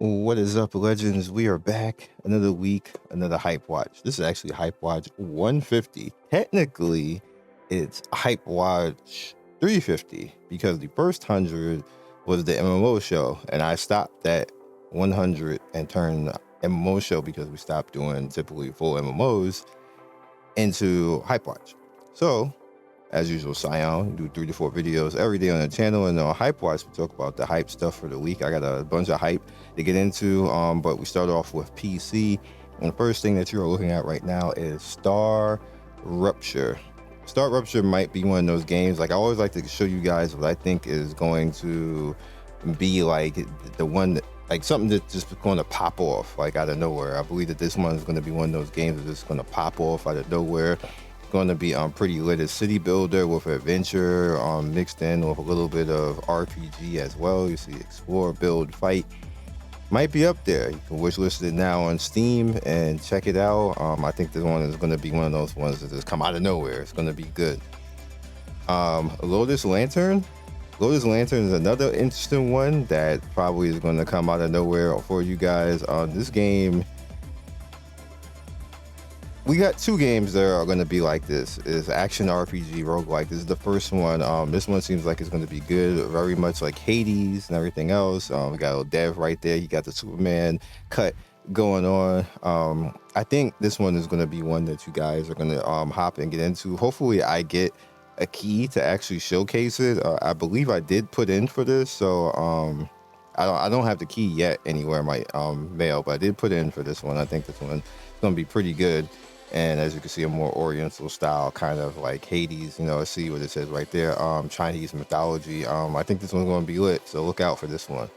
What is up, legends? We are back. Another week, another Hype Watch. This is actually Hype Watch 150. Technically, it's Hype Watch 350 because the first 100 was the MMO show, and I stopped at 100 and turned the MMO show because we stopped doing typically full MMOs into Hype Watch. So, as usual, Scion, do 3 to 4 videos every day on the channel, and on Hype Watch, we talk about the hype stuff for the week. I got a bunch of hype to get into, but we start off with PC, and the first thing that you're looking at right now is Star Rupture. Star Rupture might be one of those games, like I always like to show you guys what I think is going to be like the one that, like something that's just going to pop off like out of nowhere. I believe that this one is going to be one of those games that's just going to pop off out of nowhere. Going to be pretty lit as city builder with adventure mixed in with a little bit of RPG as well. You see explore, build, fight. Might be up there. You can wishlist it now on Steam and check it out. I think this one is going to be one of those ones that just come out of nowhere. It's going to be good. Lotus Lantern. Lotus Lantern is another interesting one that probably is going to come out of nowhere for you guys. This game, we got 2 games that are going to be like this. Is action RPG roguelike. This is the first one. This one seems like it's going to be good, very much like Hades and everything else. We got a little dev right there. You got the Superman cut going on. I think this one is going to be one that you guys are going to hop and get into. Hopefully I get a key to actually showcase it. I believe I did put in for this, so I don't have the key yet anywhere in my mail, but I did put in for this one. I think this one is going to be pretty good. And as you can see, a more oriental style, kind of like Hades, you know, see what it says right there, Chinese mythology. I think this one's going to be lit, so look out for this one.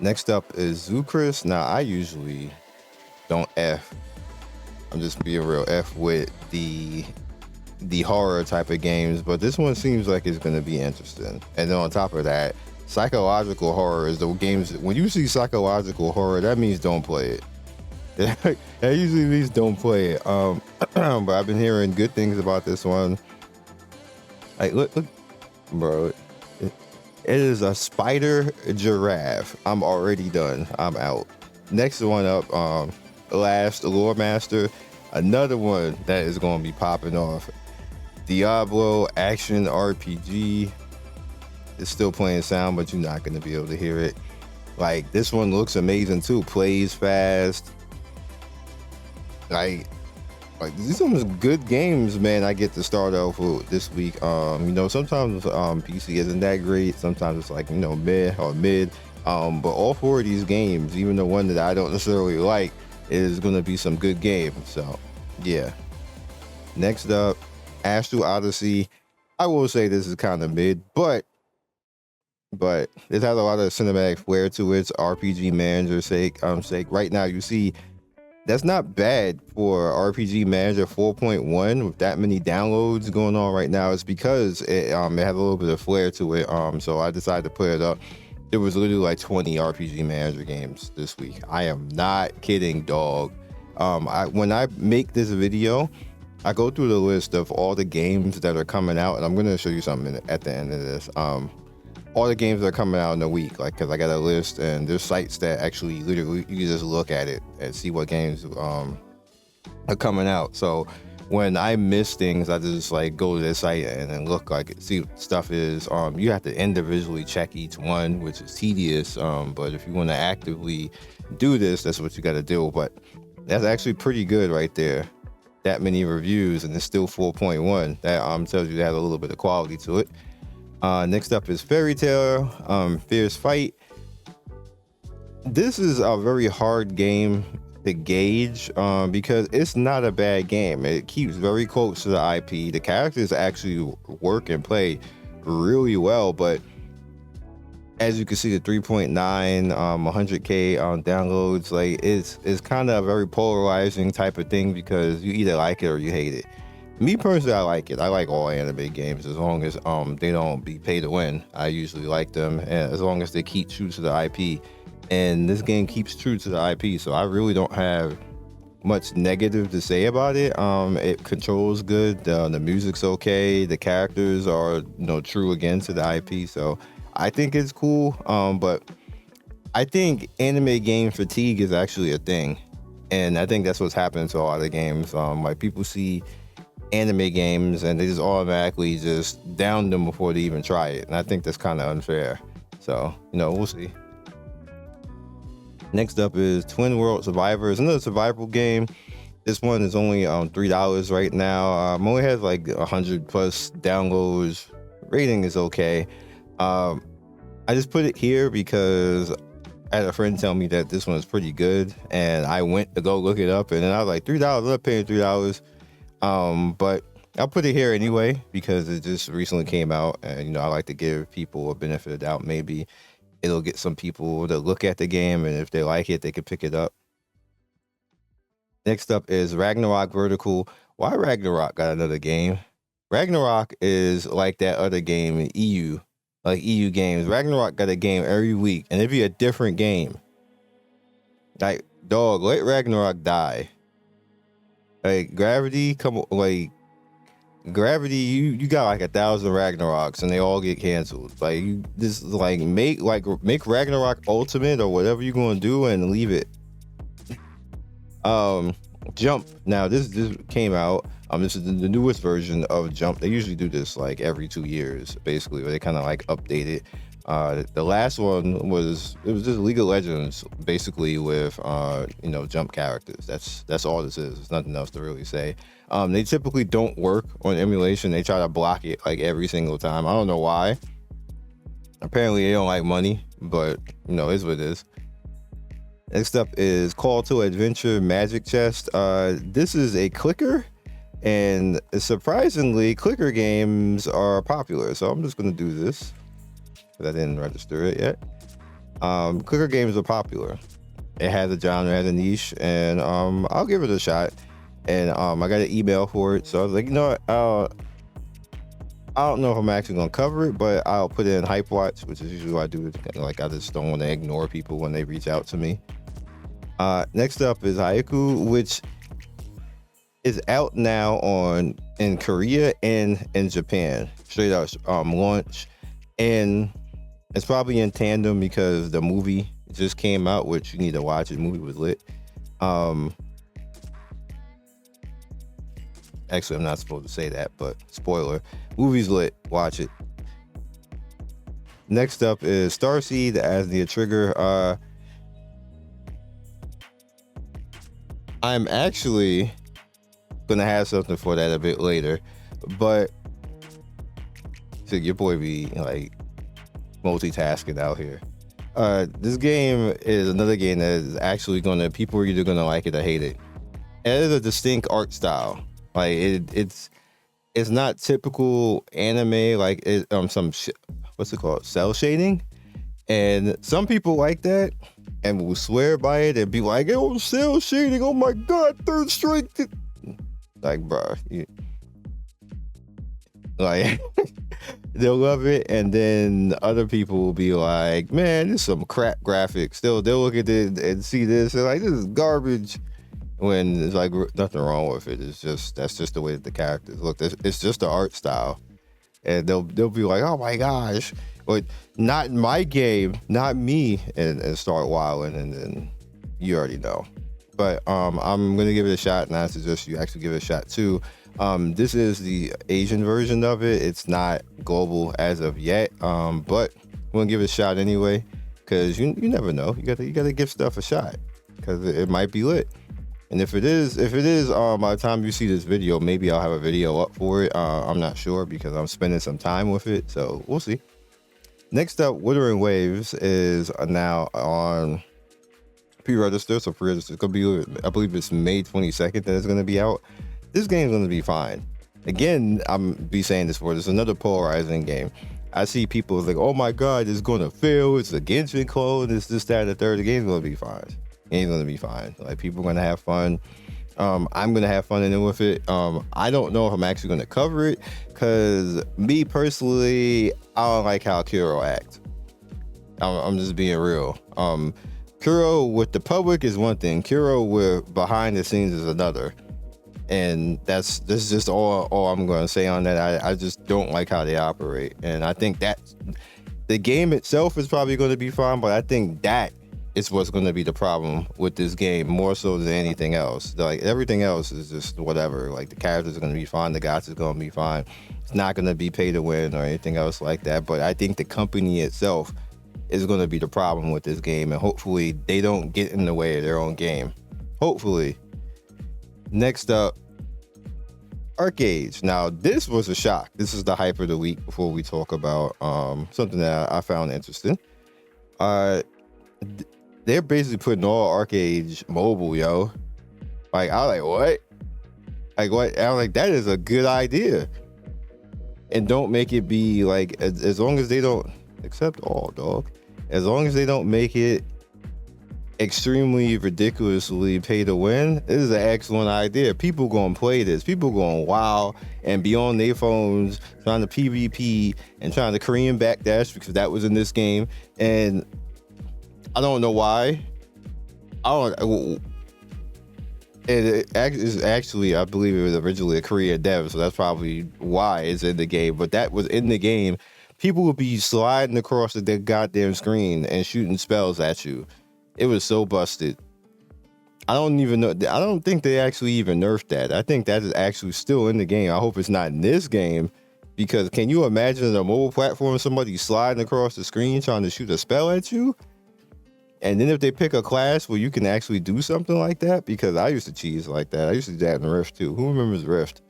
Next up is Zcis. Now, I usually don't F. I'm just being real F with the horror type of games, but this one seems like it's going to be interesting. And then on top of that, psychological horror is the games. When you see psychological horror, that means don't play it. That usually means don't play it. But I've been hearing good things about this one. Like, look, bro. It is a spider giraffe. I'm already done. I'm out. Next one up, last Lore Master. Another one that is going to be popping off. Diablo action RPG. It's still playing sound, but you're not going to be able to hear it. Like, this one looks amazing too. Plays fast. Like these are some good games, man. I get to start off with this week. You know, sometimes PC isn't that great. Sometimes it's like, you know, mid. But all 4 of these games, even the one that I don't necessarily like, is gonna be some good games. So yeah. Next up, Astle Odyssey. I will say this is kind of mid, but it has a lot of cinematic flair to its RPG manager sake. Right now you see. That's not bad for RPG Manager 4.1 with that many downloads going on right now. It's because it had a little bit of flair to it. So I decided to put it up. There was literally like 20 RPG Manager games this week. I am not kidding, dog. When I make this video, I go through the list of all the games that are coming out, and I'm going to show you something at the end of this. All the games that are coming out in a week, like, because I got a list, and there's sites that actually literally you can just look at it and see what games are coming out. So when I miss things, I just like go to this site and then look, like, see what stuff is. You have to individually check each one, which is tedious. But if you want to actively do this, that's what you got to do. But that's actually pretty good right there. That many reviews, and it's still 4.1. That tells you that has a little bit of quality to it. Next up is Fairy Tale, Fierce Fight. This is a very hard game to gauge because it's not a bad game. It keeps very close to the IP. The characters actually work and play really well, but as you can see, the 3.9, 100K downloads, like it's kind of a very polarizing type of thing because you either like it or you hate it. Me personally, I like it. I like all anime games as long as they don't be pay to win. I usually like them, and as long as they keep true to the IP. And this game keeps true to the IP, so I really don't have much negative to say about it. It controls good. The music's okay. The characters are, you know, true again to the IP. So I think it's cool. But I think anime game fatigue is actually a thing, and I think that's what's happening to a lot of games. Like people see anime games and they just automatically just down them before they even try it, and I think that's kind of unfair. So we'll see. Next up is Twin World Survivors, another survival game. This one is only $3 right now. Only has like 100 plus downloads. Rating is okay. I just put it here because I had a friend tell me that this one is pretty good, and I went to go look it up, and then I was like, $3. I'm not paying $3. But I'll put it here anyway because it just recently came out, and I like to give people a benefit of the doubt. Maybe it'll get some people to look at the game, and if they like it, they can pick it up. Next up is Ragnarok Vertical. Why Ragnarok got another game? Ragnarok is like that other game in EU, like EU games. Ragnarok got a game every week, and it'd be a different game. Like, dog, let Ragnarok die. Like, Gravity, Gravity, you got like 1,000 Ragnaroks, and they all get canceled. Like, you just make Ragnarok Ultimate or whatever you're gonna do, and leave it. Jump. Now this came out. This is the newest version of Jump. They usually do this like every 2 years, basically, where they kind of like update it. The last one was just League of Legends, basically, with Jump characters. That's all this is. There's nothing else to really say. They typically don't work on emulation. They try to block it like every single time. I don't know why. Apparently they don't like money, but it's what it is. Next up is Call to Adventure Magic Chest. This is a clicker, and surprisingly, clicker games are popular. So I'm just going to do this because I didn't register it yet. Clicker games are popular. It has a genre, it has a niche, and I'll give it a shot. And I got an email for it, so I was like, what? I don't know if I'm actually going to cover it, but I'll put it in HypeWatch, which is usually what I do. Like, I just don't want to ignore people when they reach out to me. Next up is Hayu, which is out now in Korea and in Japan. Straight out launch. And it's probably in tandem because the movie just came out, which you need to watch. The movie was lit. Actually, I'm not supposed to say that, but spoiler. Movie's lit. Watch it. Next up is Starseed as the Trigger. I'm actually gonna have something for that a bit later, but so your boy be like multitasking out here. This game is another game that is actually people are either gonna like it or hate it. It is a distinct art style. Like it's not typical anime. Like what's it called? Cell shading, and some people like that and will swear by it and be like, "Oh, cell shading! Oh my god, third strike!" Like, bro, like they'll love it, and then other people will be like, "Man, this is some crap graphics." They'll look at it and see this and like, "This is garbage." When there's like nothing wrong with it. It's just that's just the way that the characters look. It's just the art style, and they'll be like, "Oh my gosh," but not in my game, not me, and start wilding, and then you already know. But I'm gonna give it a shot, and I suggest you actually give it a shot too. This is the Asian version of it. It's not global as of yet, but I'm gonna give it a shot anyway, because you never know. You gotta give stuff a shot, because it might be lit. And if it is, by the time you see this video, maybe I'll have a video up for it. I'm not sure because I'm spending some time with it, so we'll see. Next up, Wuthering Waves is now on pre-register. So pre-register is gonna be, I believe it's May 22nd that it's gonna be out. This game's gonna be fine. Again, I'm be saying this for this is another polarizing game. I see people like, "Oh my god, it's gonna fail. It's a Genshin clone. It's this, that, and the third." The game's gonna be fine. It's gonna be fine. Like, people are gonna have fun. I'm gonna have fun in it with it. I don't know if I'm actually gonna cover it, because me personally, I don't like how Kuro acts. I'm just being real. Kuro with the public is one thing. Kuro with behind the scenes is another. And this is just all I'm gonna say on that. I just don't like how they operate, and I think The game itself is probably going to be fine, but I think that is what's going to be the problem with this game more so than anything else. Like everything else is just whatever. Like the characters are going to be fine, the gacha is going to be fine. It's not going to be pay to win or anything else like that. But I think the company itself is going to be the problem with this game, and hopefully they don't get in the way of their own game. Hopefully. Next up, Arcade. Now, this was a shock. This is the hype of the week before we talk about something that I found interesting. They're basically putting all Arcade mobile, yo. Like, I was like, what? Like, what? I was like, that is a good idea. And don't make it be like, as long as they don't, accept all, dog. As long as they don't make it extremely ridiculously pay to win, this is an excellent idea. People gonna play this. People gonna wow and be on their phones trying to PvP and trying to Korean backdash because that was in this game. And I don't know why. It is actually, I believe it was originally a Korean dev, so that's probably why it's in the game. But that was in the game. People would be sliding across the goddamn screen and shooting spells at you. It was so busted. I don't even know. I don't think they actually even nerfed that. I think that is actually still in the game. I hope it's not in this game, because can you imagine a mobile platform, somebody sliding across the screen trying to shoot a spell at you? And then if they pick a class where you can actually do something like that, because I used to cheese like that. I used to do that in Rift too. Who remembers Rift?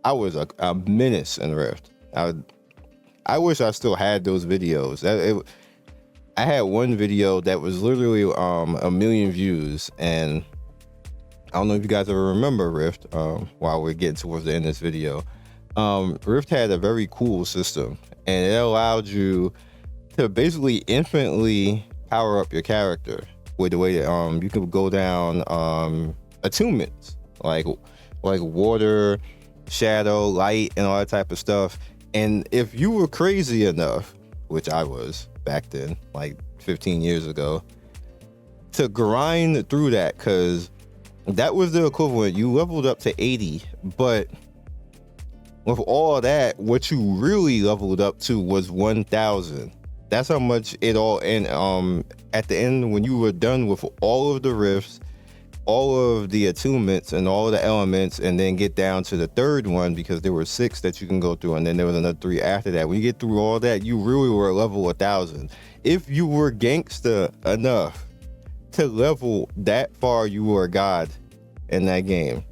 I was a menace in Rift. I wish I still had those videos. I had one video that was literally 1 million views, and I don't know if you guys ever remember Rift. While we're getting towards the end of this video, Rift had a very cool system, and it allowed you to basically infinitely power up your character with the way that you could go down attunements like water, shadow, light, and all that type of stuff. And if you were crazy enough, which I was back then, like 15 years ago, to grind through that, because that was the equivalent. You leveled up to 80, but with all that, what you really leveled up to was 1,000. That's how much it all, and at the end, when you were done with all of the rifts, all of the attunements and all of the elements, and then get down to the third one, because there were 6 that you can go through, and then there was another 3 after that. When you get through all that, you really were level 1,000. If you were gangsta enough to level that far, you were a god in that game.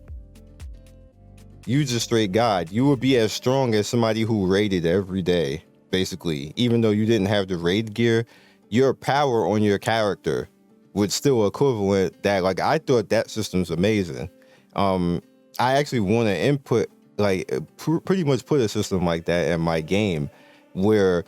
You just straight god. You would be as strong as somebody who raided every day, basically. Even though you didn't have the raid gear, your power on your character would still equivalent that. Like, I thought that system's amazing. I actually want to input, like, pretty much put a system like that in my game, where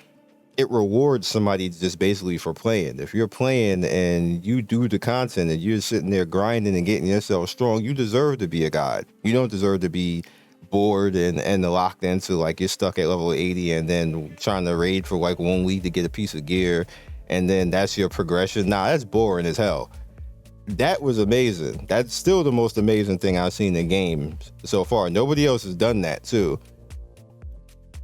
it rewards somebody just basically for playing. If you're playing and you do the content and you're sitting there grinding and getting yourself strong, you deserve to be a god. You don't deserve to be bored and locked into, like, you're stuck at level 80 and then trying to raid for like 1 week to get a piece of gear, and then that's your progression. Nah, that's boring as hell. That was amazing. That's still the most amazing thing I've seen in games so far. Nobody else has done that too.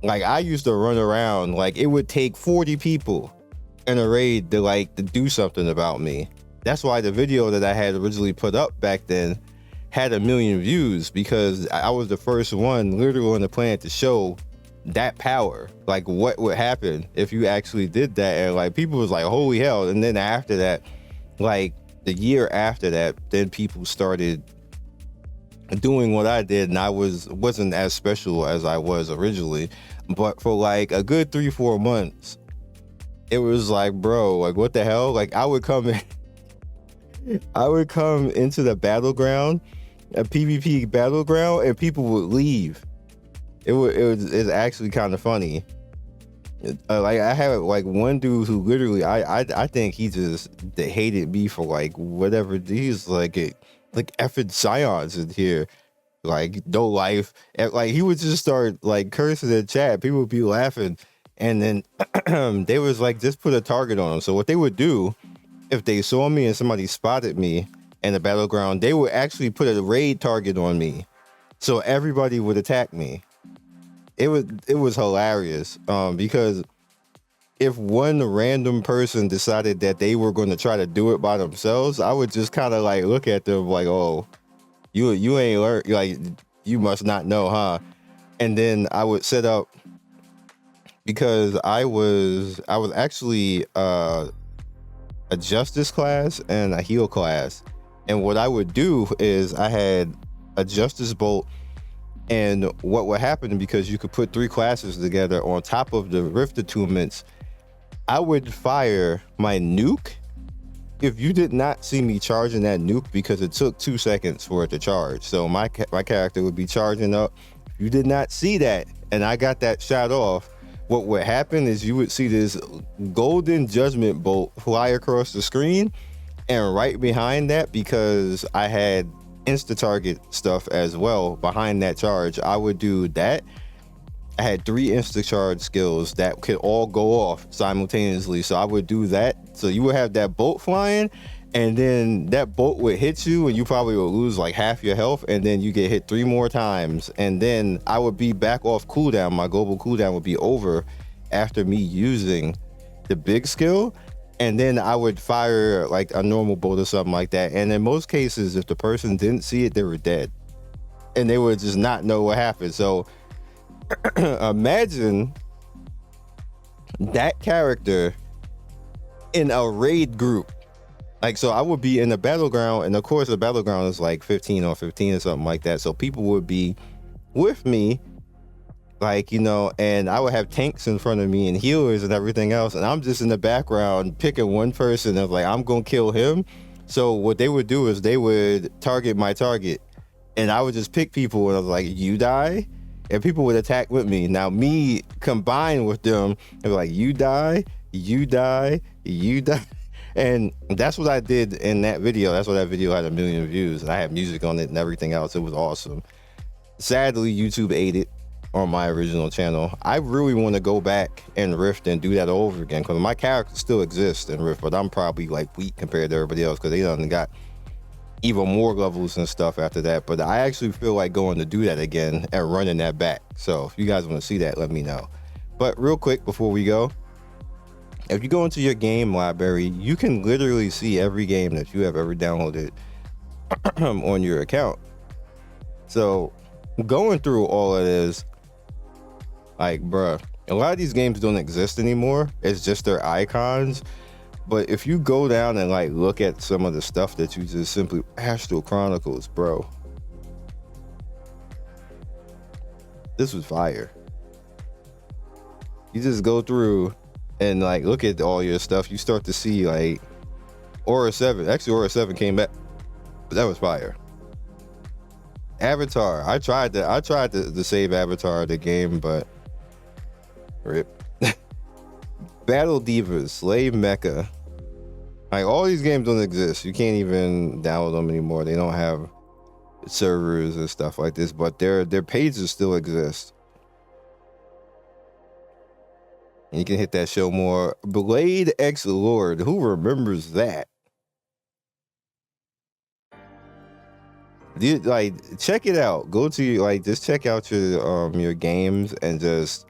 Like, I used to run around, like, it would take 40 people in a raid to do something about me. That's why the video that I had originally put up back then had 1 million views, because I was the first one literally on the planet to show that power, like what would happen if you actually did that. And like, people was like, holy hell. And then after that, like the year after that, then people started doing what I did, and I wasn't as special as I was originally. But for like a good 3-4 months, it was like, bro, like, what the hell? Like, I would come into the battleground, a PvP battleground, and people would leave. It's actually kind of funny. Like, I have like one dude who literally, I think he just hated me for like whatever. He's like effing scions in here, like no life. And like, he would just start like cursing in chat. People would be laughing, and then they was like, just put a target on him. So what they would do, if they saw me and somebody spotted me in the battleground, they would actually put a raid target on me, so everybody would attack me. It was hilarious, because if one random person decided that they were going to try to do it by themselves, I would just kind of like look at them like, oh, you ain't learned, like you must not know, huh? And then I would set up, because I was actually a justice class and a heal class, and what I would do is I had a justice bolt, and what would happen, because you could put 3 classes together on top of the rift attunements, I would fire my nuke. If you did not see me charging that nuke, because it took 2 seconds for it to charge, so my character would be charging up. If you did not see that and I got that shot off, what would happen is you would see this golden judgment bolt fly across the screen, and right behind that, because I had insta target stuff as well behind that charge, I would do that. I had 3 insta charge skills that could all go off simultaneously, so I would do that. So you would have that bolt flying, and then that bolt would hit you, and you probably would lose like half your health, and then you get hit 3 more times, and then I would be back off cooldown. My global cooldown would be over after me using the big skill, and then I would fire like a normal bolt or something like that. And in most cases, if the person didn't see it, they were dead, and they would just not know what happened. So imagine that character in a raid group. Like, so I would be in the battleground, and of course the battleground is like 15 on 15 or something like that. So people would be with me, like, you know, and I would have tanks in front of me and healers and everything else. And I'm just in the background picking one person of like, I'm going to kill him. So what they would do is they would target my target, and I would just pick people, and I was like, you die. And people would attack with me. Now me combined with them, they were like, you die, you die, you die. And that's what I did in that video. That's why that video had 1 million views, and I had music on it and everything else. It was awesome. Sadly, YouTube ate it on my original channel. I really want to go back and Rift and do that over again, because my character still exists in Rift, but I'm probably like weak compared to everybody else, because they done got even more levels and stuff after that. But I actually feel like going to do that again and running that back. So if you guys want to see that, let me know. But real quick before we go, if you go into your game library, you can literally see every game that you have ever downloaded on your account. So going through all of this, like, bruh, a lot of these games don't exist anymore. It's just their icons. But if you go down and like look at some of the stuff that you just simply, Astle Chronicles, bro, this was fire. You just go through and like look at all your stuff. You start to see like Aura 7. Actually, Aura 7 came back, but that was fire. Avatar. I tried to save Avatar the game, but rip. Battle Divas, Slave Mecha. Like, all these games don't exist. You can't even download them anymore. They don't have servers and stuff like this, but their pages still exist. And you can hit that show more. Blade X Lord. Who remembers that? Like, check it out. Go to like, just check out your games and just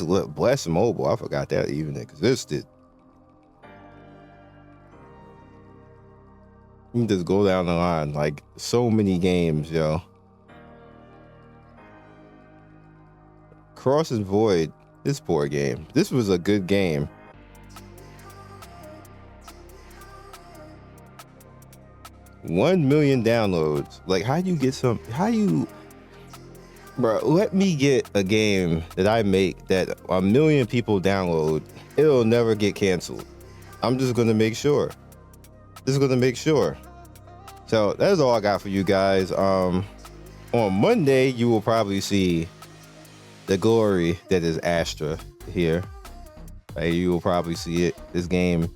look. Bless Mobile. I forgot that even existed. You can just go down the line. Like, so many games, yo. Cross and Void. This poor game. This was a good game. $1 million downloads. Like, how do you get some? How you, bro? Let me get a game that I make that 1 million people download. It'll never get canceled. I'm just gonna make sure. Just gonna make sure. So that's all I got for you guys. On Monday, you will probably see the glory that is Astra here. You will probably see it. This game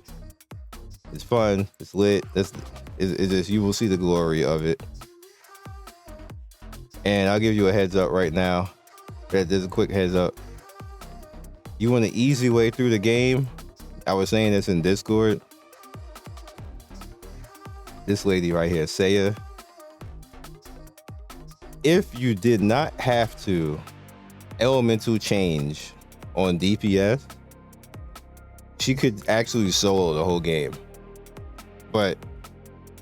is fun. It's lit. It's just, you will see the glory of it. And I'll give you a heads up right now. There's a quick heads up. You want an easy way through the game? I was saying this in Discord. This lady right here, Saya. If you did not have to elemental change on DPS, she could actually solo the whole game. But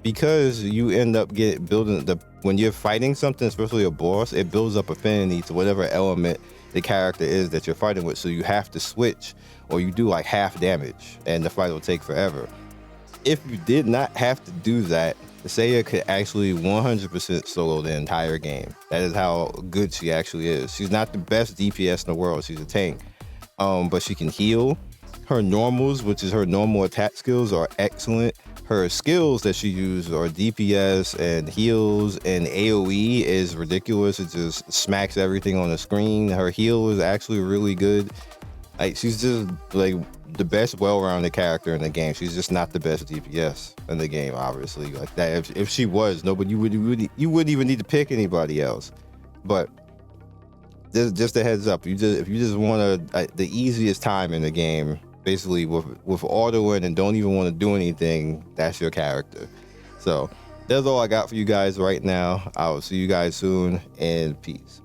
because you end up building when you're fighting something, especially a boss, it builds up affinity to whatever element the character is that you're fighting with. So you have to switch, or you do like half damage, and the fight will take forever. If you did not have to do that, Saya could actually 100% solo the entire game. That is how good she actually is. She's not the best DPS in the world. She's a tank, but she can heal. Her normals, which is her normal attack skills, are excellent. Her skills that she uses are DPS and heals, and AoE is ridiculous. It just smacks everything on the screen. Her heal is actually really good. Like, she's just like the best well-rounded character in the game. She's just not the best DPS in the game, obviously. Like that, if she was, nobody you wouldn't even need to pick anybody else. But just a heads up, if you just want the easiest time in the game, basically with autoing and don't even want to do anything, that's your character. So that's all I got for you guys right now. I will see you guys soon, and peace.